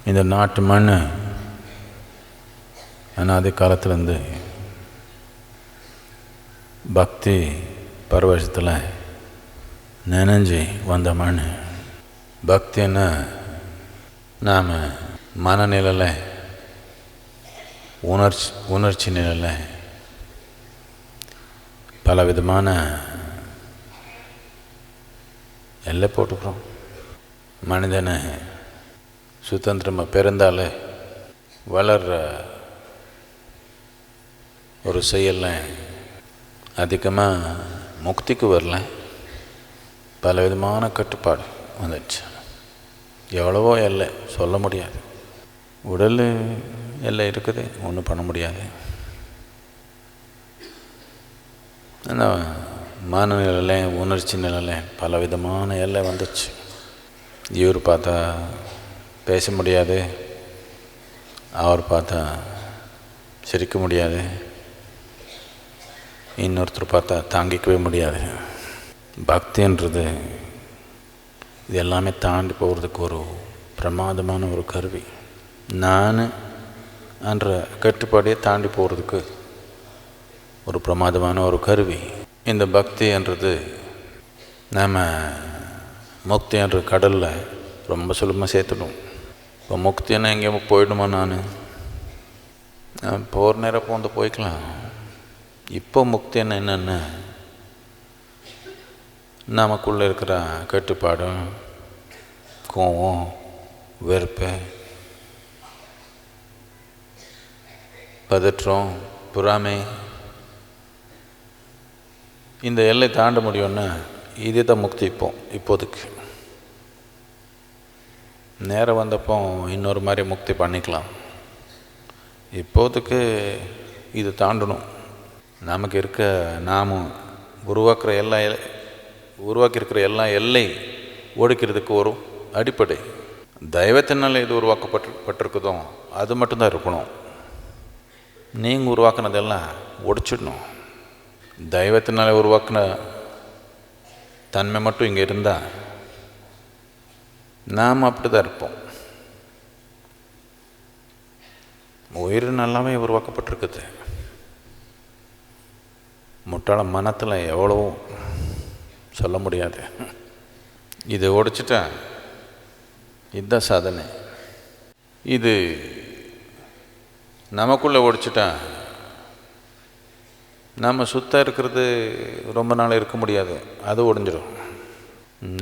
இந்த நாட்டு மண் அநாதி காலத்துலேருந்து பக்தி பரவசத்தில் நினைஞ்சி வந்த மண். பக்தின்னா நாம் மனநிலையில் உணர்ச்சி நிலையில் பல விதமான எல்லை போட்டுக்கிறோம். மனிதனை சுதந்திரமாக பிறந்தால் வளர்கிற ஒரு செயலில் அதிகமாக முக்திக்கு வரல. பல விதமான கட்டுப்பாடு வந்துடுச்சு. எவ்வளவோ எல்லை சொல்ல முடியாது. உடல் எல்லை இருக்குது, ஒன்றும் பண்ண முடியாது. அந்த மனநிலையில் உணர்ச்சி நிலையில் பல விதமான எல்லை வந்துச்சு. இவர் பார்த்தா பேச முடியாது, அவர் பார்த்தா சிரிக்க முடியாது, இன்னொருத்தர் பார்த்தா தாங்கிக்கவே முடியாது. பக்தின்றது இது எல்லாமே தாண்டி போகிறதுக்கு ஒரு பிரமாதமான ஒரு கருவி. நான் என்ற கட்டுப்பாடையே தாண்டி போகிறதுக்கு ஒரு பிரமாதமான ஒரு கருவி. இந்த பக்தி என்றது நாம் முக்தி என்ற கடலில் ரொம்ப சுலபமாக சேர்த்துடும். இப்போ முக்தின்னா எங்கேயோ போயிடுமா? நான் போகிற நேரம் போந்து போய்க்கலாம். இப்போ முக்தின்னா என்னென்ன, நமக்குள்ளே இருக்கிற கட்டுப்பாடும் கோவம் வெறுப்பு பதற்றம் பொறாமை இந்த எல்லை தாண்ட முடியும்னா இதே தான் முக்தி. இப்போதைக்கு நேரம் வந்தப்போ இன்னொரு மாதிரி முக்தி பண்ணிக்கலாம். இப்போதைக்கு இது தாண்டணும். நமக்கு இருக்க நாமும் உருவாக்கியிருக்கிற எல்லா எல்லை ஒடுக்கிறதுக்கு ஒரு அடிப்படை தெய்வத்தினால் இது உருவாக்கப்பட்டிருக்குதோ அது மட்டும்தான் இருக்கணும். நீங்கள் உருவாக்குனதெல்லாம் ஒடிச்சிடணும். தெய்வத்தினால உருவாக்கின தன்மை மட்டும் இங்கே இருந்தால் நாம் அப்படி தான் இருப்போம். உயிர் நல்லாவே உருவாக்கப்பட்டிருக்குது. முட்டாள மனத்தில் எவ்வளவோ சொல்ல முடியாது. இதை ஒடிச்சிட்டா இதுதான் சாதனை. இது நமக்குள்ளே ஒடிச்சிட்டா நம்ம சுத்தம் இருக்கிறது ரொம்ப நாள் இருக்க முடியாது. அது ஒடிஞ்சிடும்.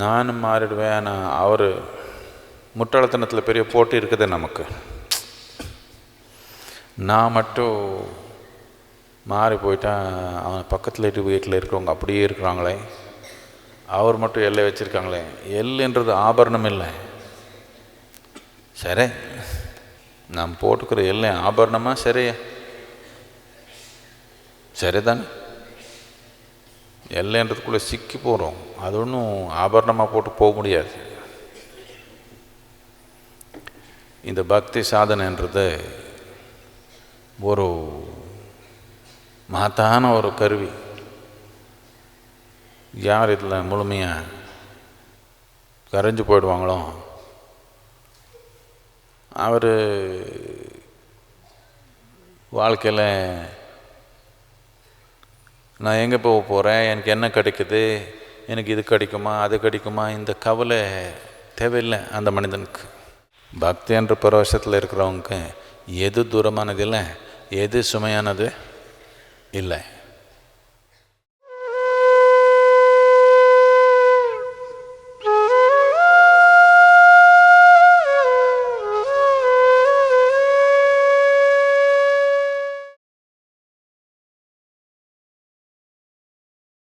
நானும் மாறிடுவேன். ஆனால் அவர் முட்டாளத்தனத்தில் பெரிய போட்டி இருக்குது நமக்கு. நான் மட்டும் மாறி போயிட்டா அவன் பக்கத்தில் வீட்டில் இருக்கிறவங்க அப்படியே இருக்கிறாங்களே, அவர் மட்டும் எல்லை வச்சுருக்காங்களே. எல்லைன்றது ஆபரணம் இல்லை. சரி, நாம் போட்டுக்கிற எல்லை ஆபரணமாக சரியா சரிதானே? எல்லைன்றதுக்குள்ளே சிக்கி போகிறோம். அது ஒன்றும் ஆபரணமாக போட்டு போக முடியாது. இந்த பக்தி சாதனைன்றது ஒரு மகத்தான ஒரு கருவி. யார் இதில் முழுமையாக கரைஞ்சு போயிடுவாங்களோ அவர் வாழ்க்கையில் நான் எங்கே போக போகிறேன், எனக்கு என்ன கிடைக்குது, எனக்கு இது கிடைக்குமா அது கிடைக்குமா, இந்த கவலை தேவையில்லை அந்த மனிதனுக்கு. பக்தி என்ற பரவசத்தில் இருக்கிறவங்க எது தூரமானது இல்லை, எது சுமையானது இல்லை.